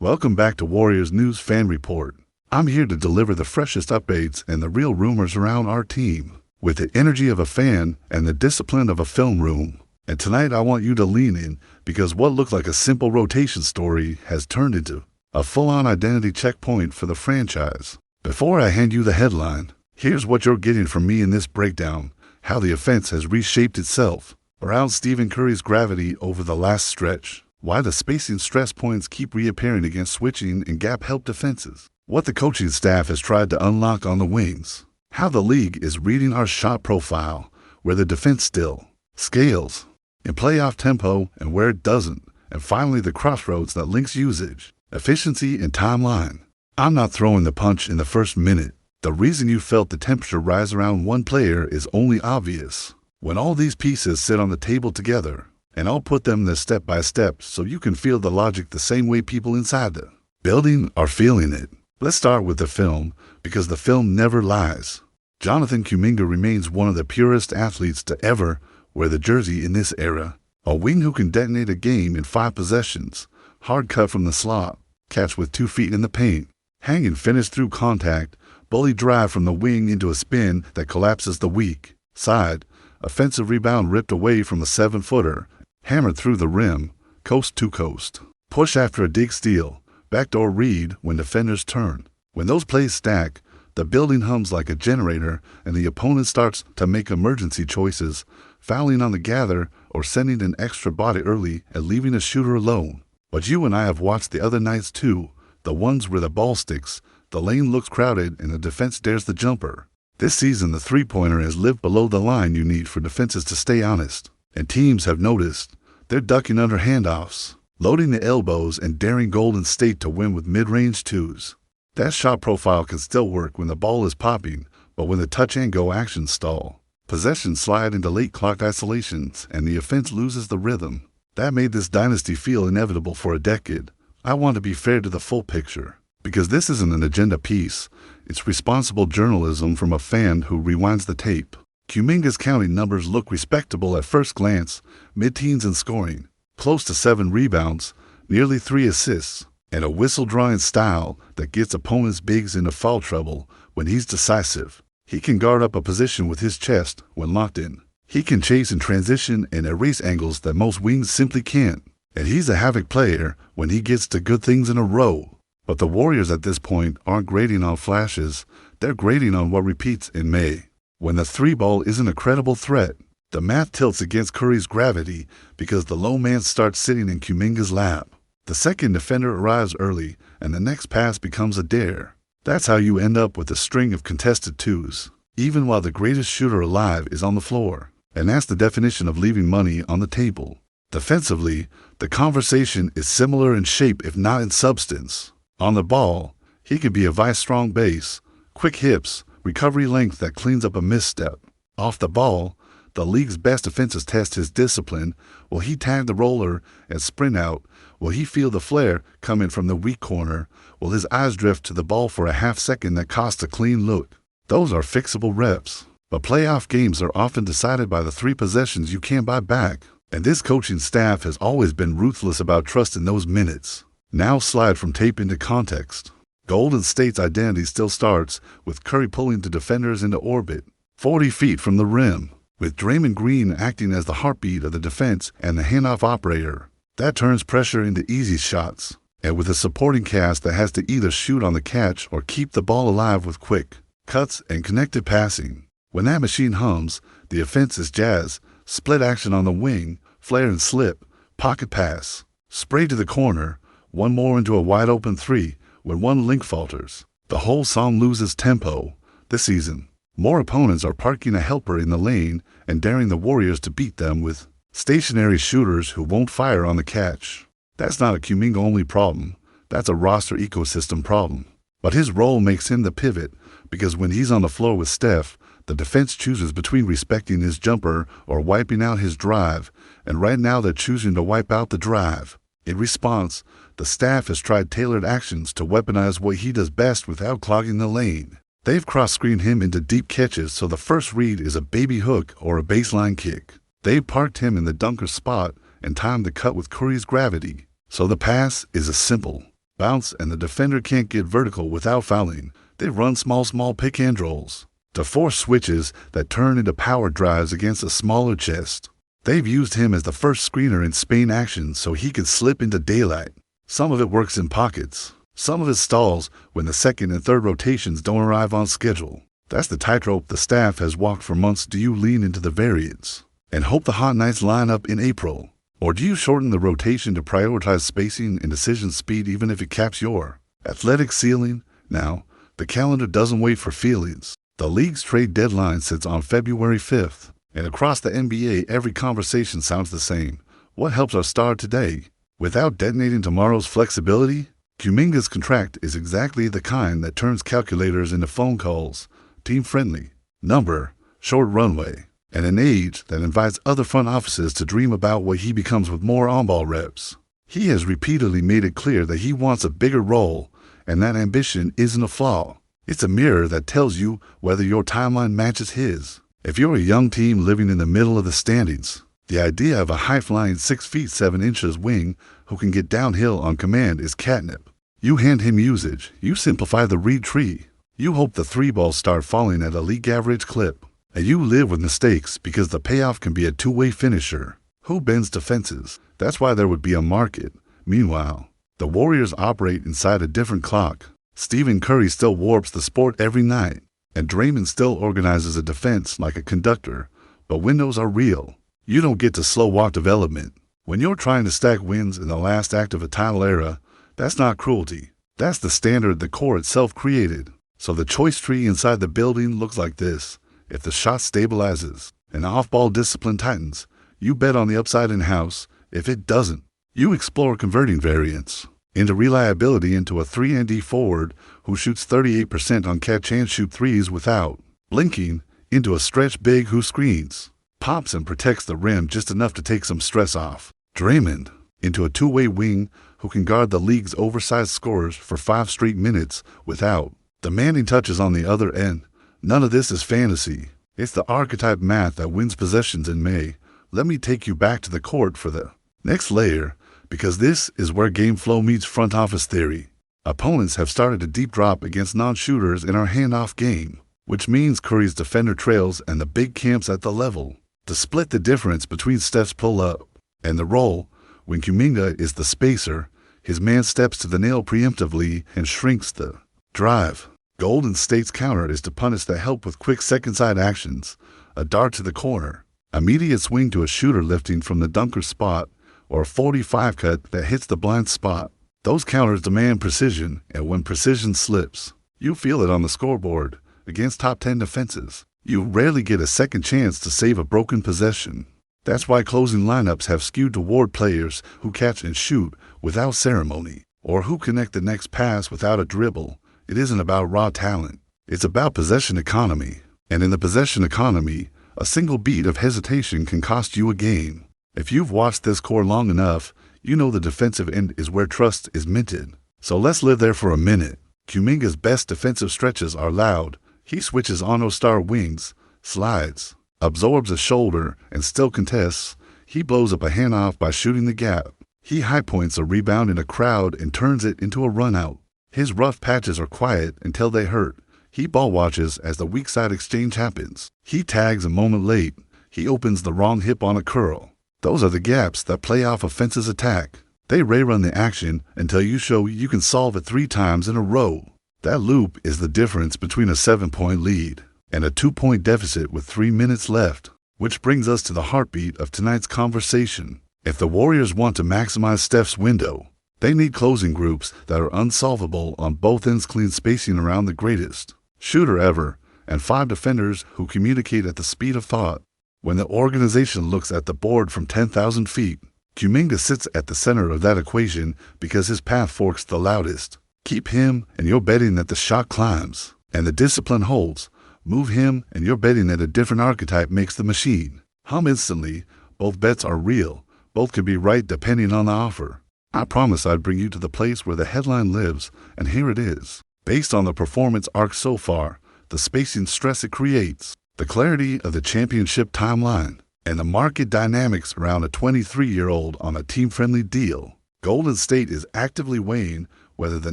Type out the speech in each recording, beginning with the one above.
Welcome back to Warriors News Fan Report. I'm here to deliver the freshest updates and the real rumors around our team, with the energy of a fan and the discipline of a film room. And tonight I want you to lean in, because what looked like a simple rotation story has turned into a full-on identity checkpoint for the franchise. Before I hand you the headline, here's what you're getting from me in this breakdown: how the offense has reshaped itself around Stephen Curry's gravity over the last stretch, why the spacing stress points keep reappearing against switching and gap-help defenses, what the coaching staff has tried to unlock on the wings, how the league is reading our shot profile, where the defense still scales in playoff tempo and where it doesn't, and finally the crossroads that links usage, efficiency, and timeline. I'm not throwing the punch in the first minute. The reason you felt the temperature rise around one player is only obvious. When all these pieces sit on the table together, and I'll put them there step by step so you can feel the logic the same way people inside the building are feeling it. Let's start with the film, because the film never lies. Jonathan Kuminga remains one of the purest athletes to ever wear the jersey in this era. A wing who can detonate a game in 5 possessions, hard cut from the slot, catch with 2 feet in the paint, hang and finish through contact, bully drive from the wing into a spin that collapses the weak side, offensive rebound ripped away from a 7-footer, hammered through the rim, coast to coast, push after a dig steal, backdoor read when defenders turn. When those plays stack, the building hums like a generator and the opponent starts to make emergency choices, fouling on the gather or sending an extra body early and leaving a shooter alone. But you and I have watched the other nights too, the ones where the ball sticks, the lane looks crowded, and the defense dares the jumper. This season, the three-pointer has lived below the line you need for defenses to stay honest. And teams have noticed. They're ducking under handoffs, loading the elbows, and daring Golden State to win with mid-range twos. That shot profile can still work when the ball is popping, but when the touch-and-go actions stall, possessions slide into late clock isolations, and the offense loses the rhythm. That made this dynasty feel inevitable for a decade. I want to be fair to the full picture, because this isn't an agenda piece. It's responsible journalism from a fan who rewinds the tape. Kuminga's counting numbers look respectable at first glance, mid-teens in scoring, close to 7 rebounds, nearly 3 assists, and a whistle-drawing style that gets opponents' bigs into foul trouble when he's decisive. He can guard up a position with his chest when locked in. He can chase in transition and erase angles that most wings simply can't. And he's a havoc player when he gets to good things in a row. But the Warriors at this point aren't grading on flashes, they're grading on what repeats in May. When the 3-ball isn't a credible threat, the math tilts against Curry's gravity because the low man starts sitting in Kuminga's lap. The second defender arrives early, and the next pass becomes a dare. That's how you end up with a string of contested twos, even while the greatest shooter alive is on the floor. And that's the definition of leaving money on the table. Defensively, the conversation is similar in shape if not in substance. On the ball, he can be a vice-strong base, quick hips, recovery length that cleans up a misstep. Off the ball, the league's best defenses test his discipline. Will he tag the roller and sprint out? Will he feel the flare coming from the weak corner? Will his eyes drift to the ball for a half second that costs a clean look? Those are fixable reps. But playoff games are often decided by the 3 possessions you can't buy back. And this coaching staff has always been ruthless about trusting those minutes. Now slide from tape into context. Golden State's identity still starts with Curry pulling the defenders into orbit, 40 feet from the rim, with Draymond Green acting as the heartbeat of the defense and the handoff operator. That turns pressure into easy shots, and with a supporting cast that has to either shoot on the catch or keep the ball alive with quick cuts and connected passing. When that machine hums, the offense is jazz, split action on the wing, flare and slip, pocket pass, spray to the corner, one more into a wide-open 3. When one link falters, the whole song loses tempo. This season, more opponents are parking a helper in the lane and daring the Warriors to beat them with stationary shooters who won't fire on the catch. That's not a Kuminga-only problem. That's a roster ecosystem problem. But his role makes him the pivot, because when he's on the floor with Steph, the defense chooses between respecting his jumper or wiping out his drive, and right now they're choosing to wipe out the drive. In response, the staff has tried tailored actions to weaponize what he does best without clogging the lane. They've cross-screened him into deep catches so the first read is a baby hook or a baseline kick. They've parked him in the dunker spot and timed the cut with Curry's gravity, so the pass is a simple bounce, and the defender can't get vertical without fouling. They run small pick and rolls to force switches that turn into power drives against a smaller chest. They've used him as the first screener in Spain action so he could slip into daylight. Some of it works in pockets. Some of it stalls when the second and third rotations don't arrive on schedule. That's the tightrope the staff has walked for months. Do you lean into the variance and hope the hot nights line up in April? Or do you shorten the rotation to prioritize spacing and decision speed even if it caps your athletic ceiling? Now, the calendar doesn't wait for feelings. The league's trade deadline sits on February 5th, and across the NBA, every conversation sounds the same. What helps our star today? Without detonating tomorrow's flexibility, Kuminga's contract is exactly the kind that turns calculators into phone calls. Team-friendly, number, short runway, and an age that invites other front offices to dream about what he becomes with more on-ball reps. He has repeatedly made it clear that he wants a bigger role, and that ambition isn't a flaw. It's a mirror that tells you whether your timeline matches his. If you're a young team living in the middle of the standings, the idea of a high-flying 6 feet 7 inches wing who can get downhill on command is catnip. You hand him usage, you simplify the read tree, you hope the three balls start falling at a league average clip, and you live with mistakes because the payoff can be a two-way finisher. Who bends defenses? That's why there would be a market. Meanwhile, the Warriors operate inside a different clock. Stephen Curry still warps the sport every night, and Draymond still organizes a defense like a conductor, but windows are real. You don't get to slow walk development. When you're trying to stack wins in the last act of a title era, that's not cruelty. That's the standard the core itself created. So the choice tree inside the building looks like this. If the shot stabilizes and off-ball discipline tightens, you bet on the upside in-house. If it doesn't, you explore converting variance into reliability into a 3-and-D forward who shoots 38% on catch-and-shoot threes without blinking, into a stretch big who screens, pops and protects the rim just enough to take some stress off. Draymond, into a two-way wing who can guard the league's oversized scorers for 5 straight minutes without demanding touches on the other end. None of this is fantasy. It's the archetype math that wins possessions in May. Let me take you back to the court for the next layer, because this is where game flow meets front office theory. Opponents have started a deep drop against non-shooters in our handoff game, which means Curry's defender trails and the big camps at the level to split the difference between Steph's pull-up and the roll. When Kuminga is the spacer, his man steps to the nail preemptively and shrinks the drive. Golden State's counter is to punish the help with quick second-side actions, a dart to the corner, immediate swing to a shooter lifting from the dunker spot, or a 45 cut that hits the blind spot. Those counters demand precision, and when precision slips, you feel it on the scoreboard. Against top 10 defenses, you rarely get a second chance to save a broken possession. That's why closing lineups have skewed toward players who catch and shoot without ceremony, or who connect the next pass without a dribble. It isn't about raw talent. It's about possession economy. And in the possession economy, a single beat of hesitation can cost you a game. If you've watched this core long enough, you know the defensive end is where trust is minted. So let's live there for a minute. Kuminga's best defensive stretches are loud. He switches on star wings, slides, absorbs a shoulder, and still contests. He blows up a handoff by shooting the gap. He high points a rebound in a crowd and turns it into a run out. His rough patches are quiet until they hurt. He ball watches as the weak side exchange happens. He tags a moment late. He opens the wrong hip on a curl. Those are the gaps that playoff offenses attack. They rerun the action until you show you can solve it 3 times in a row. That loop is the difference between a 7-point lead and a 2-point deficit with 3 minutes left. Which brings us to the heartbeat of tonight's conversation. If the Warriors want to maximize Steph's window, they need closing groups that are unsolvable on both ends, clean spacing around the greatest shooter ever, and 5 defenders who communicate at the speed of thought. When the organization looks at the board from 10,000 feet, Kuminga sits at the center of that equation because his path forks the loudest. Keep him and you're betting that the shot climbs and the discipline holds. Move him and you're betting that a different archetype makes the machine hum instantly. Both bets are real. Both can be right depending on the offer. I promised I'd bring you to the place where the headline lives, and here it is. Based on the performance arc so far, the spacing stress it creates, the clarity of the championship timeline, and the market dynamics around a 23-year-old on a team-friendly deal, Golden State is actively weighing whether the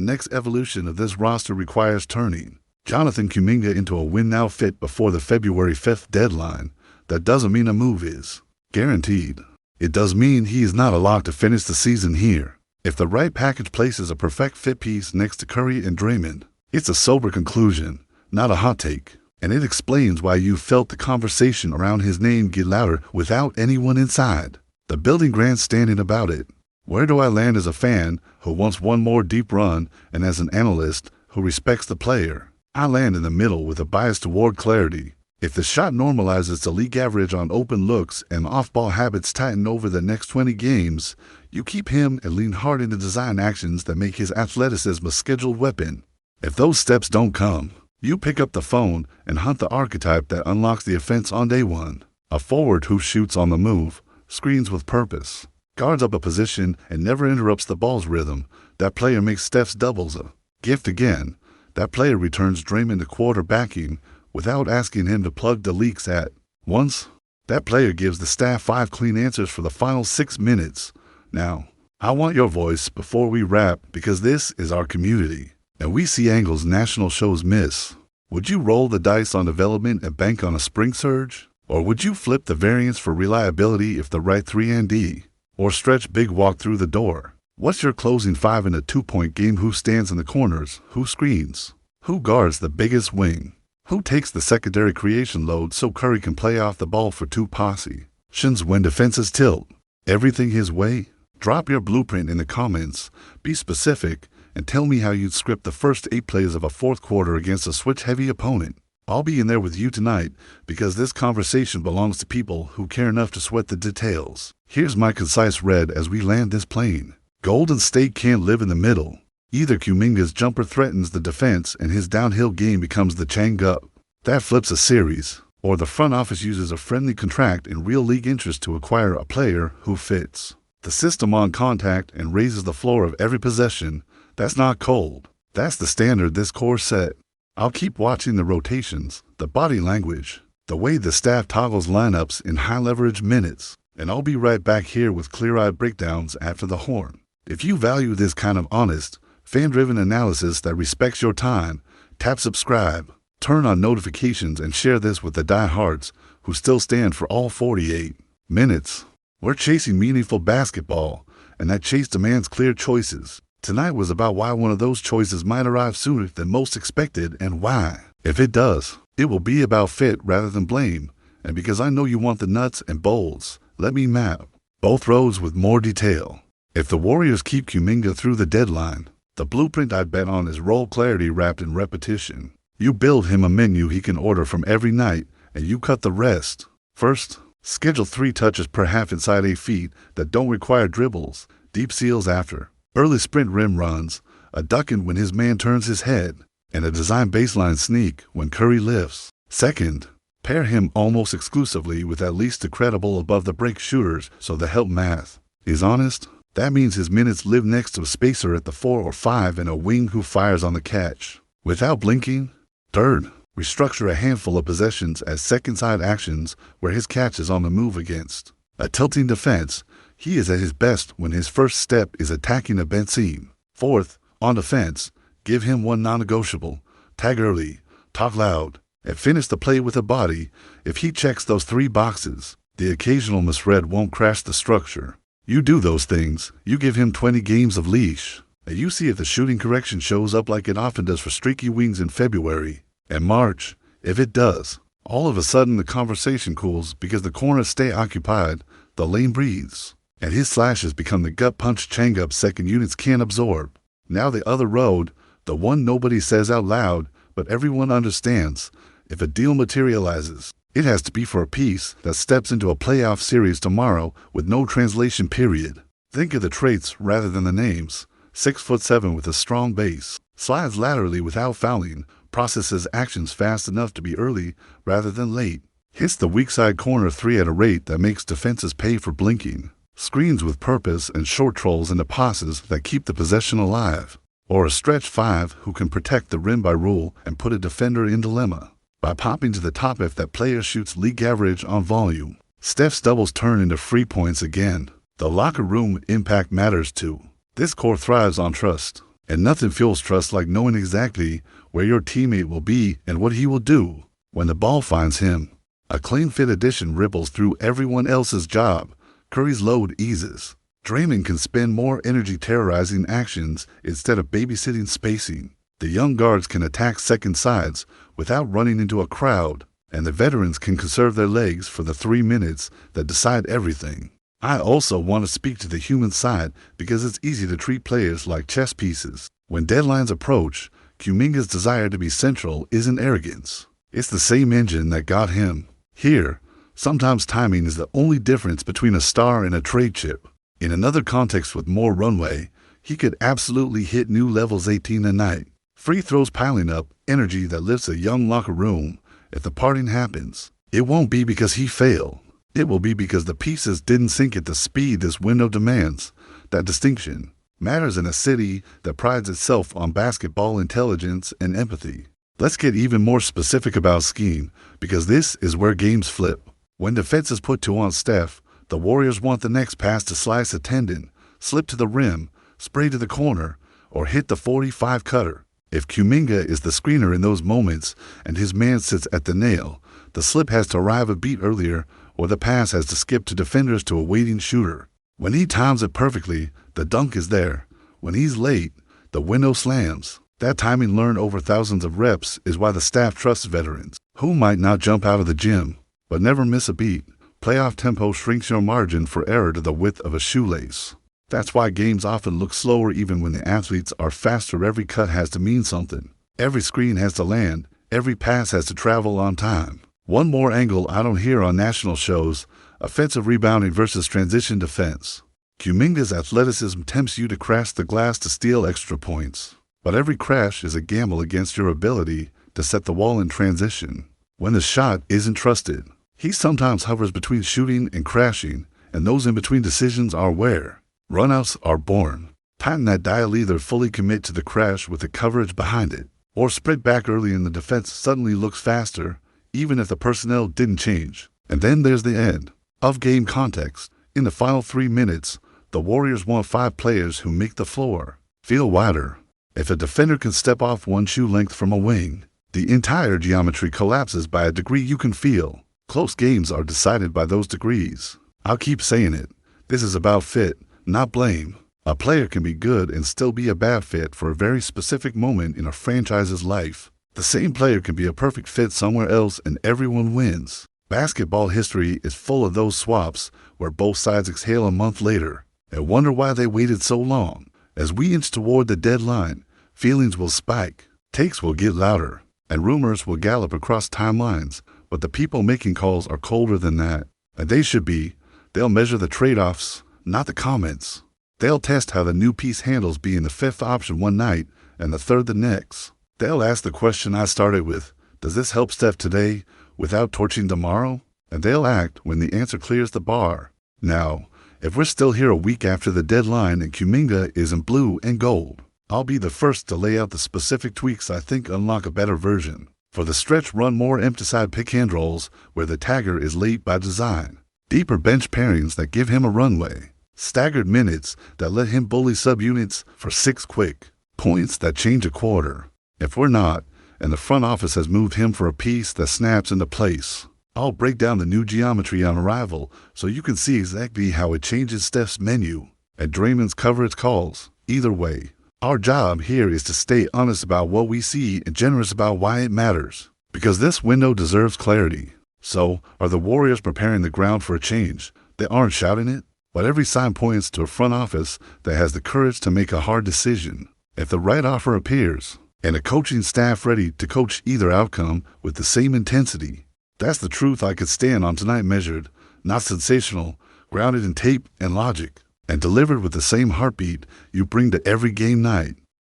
next evolution of this roster requires turning Jonathan Kuminga into a win-now fit before the February 5th deadline, that doesn't mean a move is guaranteed. It does mean he is not a lock to finish the season here. If the right package places a perfect fit piece next to Curry and Draymond, it's a sober conclusion, not a hot take. And it explains why you felt the conversation around his name get louder without anyone inside the building grandstanding about it. Where do I land as a fan who wants one more deep run and as an analyst who respects the player? I land in the middle with a bias toward clarity. If the shot normalizes to league average on open looks and off-ball habits tighten over the next 20 games, you keep him and lean hard into design actions that make his athleticism a scheduled weapon. If those steps don't come, you pick up the phone and hunt the archetype that unlocks the offense on day one. A forward who shoots on the move, screens with purpose, guards up a position, and never interrupts the ball's rhythm. That player makes Steph's doubles a gift again. That player returns Draymond to quarterbacking without asking him to plug the leaks at once. That player gives the staff 5 clean answers for the final 6 minutes. Now, I want your voice before we wrap because this is our community, and we see angles national shows miss. Would you roll the dice on development and bank on a spring surge? Or would you flip the variance for reliability if the right 3-and-D? Or stretch big walk through the door? What's your closing 5 in a 2-point game? Who stands in the corners? Who screens? Who guards the biggest wing? Who takes the secondary creation load so Curry can play off the ball for 2 possessions when defenses tilt everything his way? Drop your blueprint in the comments, be specific, and tell me how you'd script the first 8 plays of a fourth quarter against a switch-heavy opponent. I'll be in there with you tonight because this conversation belongs to people who care enough to sweat the details. Here's my concise read as we land this plane. Golden State can't live in the middle. Either Kuminga's jumper threatens the defense and his downhill game becomes the chang up. That flips a series. Or the front office uses a friendly contract in real league interest to acquire a player who fits the system on contact and raises the floor of every possession. That's not cold. That's the standard this core set. I'll keep watching the rotations, the body language, the way the staff toggles lineups in high-leverage minutes, and I'll be right back here with clear-eyed breakdowns after the horn. If you value this kind of honest, fan-driven analysis that respects your time, tap subscribe, turn on notifications, and share this with the diehards who still stand for all 48 minutes. We're chasing meaningful basketball, and that chase demands clear choices. Tonight was about why one of those choices might arrive sooner than most expected and why. If it does, it will be about fit rather than blame. And because I know you want the nuts and bolts, let me map both roads with more detail. If the Warriors keep Kuminga through the deadline, the blueprint I'd bet on is role clarity wrapped in repetition. You build him a menu he can order from every night, and you cut the rest. First, schedule 3 touches per half inside 8 feet that don't require dribbles, deep seals after early sprint rim runs, a ducking when his man turns his head, and a design baseline sneak when Curry lifts. Second, pair him almost exclusively with at least the credible above-the-break shooters so the help math is honest. That means his minutes live next to a spacer at the 4 or 5 and a wing who fires on the catch without blinking. Third, restructure a handful of possessions as second-side actions where his catch is on the move against a tilting defense. He is at his best when his first step is attacking a bent seam. Fourth, on defense, give him one non-negotiable. Tag early, talk loud, and finish the play with a body. If he checks those 3 boxes, the occasional misread won't crash the structure. You do those things, you give him 20 games of leash, and you see if the shooting correction shows up like it often does for streaky wings in February and March. If it does, all of a sudden the conversation cools because the corners stay occupied, the lane breathes, and his slashes become the gut punch chang-up second units can't absorb. Now the other road, the one nobody says out loud, but everyone understands. If a deal materializes, it has to be for a piece that steps into a playoff series tomorrow with no translation period. Think of the traits rather than the names. 6'7" with a strong base, slides laterally without fouling, processes actions fast enough to be early rather than late, hits the weak side corner 3 at a rate that makes defenses pay for blinking, screens with purpose and short trolls into passes that keep the possession alive, or a stretch 5 who can protect the rim by rule and put a defender in dilemma by popping to the top if that player shoots league average on volume. Steph's doubles turn into free points again. The locker room impact matters too. This core thrives on trust, And nothing fuels trust like knowing exactly where your teammate will be and what he will do when the ball finds him. A clean fit addition ripples through everyone else's job. Curry's load eases. Draymond can spend more energy terrorizing actions instead of babysitting spacing. The young guards can attack second sides without running into a crowd, and the veterans can conserve their legs for the 3 minutes that decide everything. I also want to speak to the human side because it's easy to treat players like chess pieces. When deadlines approach, Kuminga's desire to be central isn't arrogance. It's the same engine that got him. Here, sometimes timing is the only difference between a star and a trade chip. In another context with more runway, he could absolutely hit new levels 18 a night. Free throws piling up, energy that lifts a young locker room. If the parting happens, it won't be because he failed. It will be because the pieces didn't sink at the speed this window demands. That distinction matters in a city that prides itself on basketball intelligence and empathy. Let's get even more specific about scheme, because this is where games flip. When defense is put two on Steph, the Warriors want the next pass to slice a tendon, slip to the rim, spray to the corner, or hit the 45 cutter. If Kuminga is the screener in those moments and his man sits at the nail, the slip has to arrive a beat earlier or the pass has to skip to defenders to a waiting shooter. When he times it perfectly, the dunk is there. When he's late, the window slams. That timing learned over thousands of reps is why the staff trusts veterans, who might not jump out of the gym, but never miss a beat. Playoff tempo shrinks your margin for error to the width of a shoelace. That's why games often look slower even when the athletes are faster. Every cut has to mean something. Every screen has to land. Every pass has to travel on time. One more angle I don't hear on national shows: offensive rebounding versus transition defense. Kuminga's athleticism tempts you to crash the glass to steal extra points. But every crash is a gamble against your ability to set the wall in transition. When the shot isn't trusted, he sometimes hovers between shooting and crashing, and those in-between decisions are where runouts are born. Tighten that dial, either fully commit to the crash with the coverage behind it, or sprint back early and the defense suddenly looks faster, even if the personnel didn't change. And then there's the end of game context. In the final 3 minutes, the Warriors want 5 players who make the floor feel wider. If a defender can step off one shoe length from a wing, the entire geometry collapses by a degree you can feel. Close games are decided by those degrees. I'll keep saying it. This is about fit, not blame. A player can be good and still be a bad fit for a very specific moment in a franchise's life. The same player can be a perfect fit somewhere else and everyone wins. Basketball history is full of those swaps where both sides exhale a month later and wonder why they waited so long. As we inch toward the deadline, feelings will spike, takes will get louder, and rumors will gallop across timelines. But the people making calls are colder than that, and they should be. They'll measure the trade-offs, not the comments. They'll test how the new piece handles being the 5th option one night and the 3rd the next. They'll ask the question I started with: does this help Steph today without torching tomorrow? And they'll act when the answer clears the bar. Now, if we're still here a week after the deadline and Kuminga is in blue and gold, I'll be the first to lay out the specific tweaks I think unlock a better version. For the stretch, run more empty side pick and rolls where the tagger is late by design. Deeper bench pairings that give him a runway. Staggered minutes that let him bully subunits for 6 quick points that change a quarter. If we're not, and the front office has moved him for a piece that snaps into place, I'll break down the new geometry on arrival so you can see exactly how it changes Steph's menu and Draymond's coverage calls. Either way, our job here is to stay honest about what we see and generous about why it matters, because this window deserves clarity. So, are the Warriors preparing the ground for a change? They aren't shouting it, but every sign points to a front office that has the courage to make a hard decision. If the right offer appears, and a coaching staff ready to coach either outcome with the same intensity, that's the truth I could stand on tonight, measured, not sensational, grounded in tape and logic, and delivered with the same heartbeat you bring to every game night.